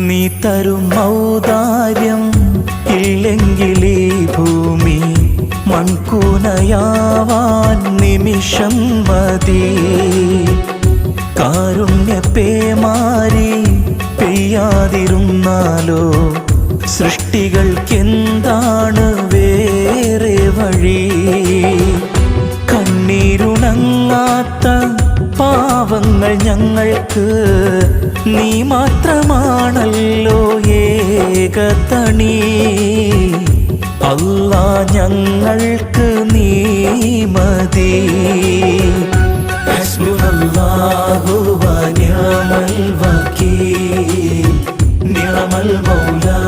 നീ തരും ഔദാര്യം ഇല്ലെങ്കിൽ ഈ ഭൂമി മൺകൂനയാവാൻ നിമിഷം മതി. കാരുണ്യ പേമാരി പെയ്യാതിരുന്നാലോ സൃഷ്ടികൾക്കെന്താണ് വേറെ വഴി? കണ്ണീരുണങ്ങാത്ത പാവങ്ങൾ ഞങ്ങൾക്ക് നീ മാത്രമാണല്ലോ ഏകതണി. അല്ലാ ഞങ്ങൾക്ക് നീ മതി. ഹസ്ബുനല്ലാഹു വ നിഅമൽ വകീൽ നിഅമൽ മൗലാ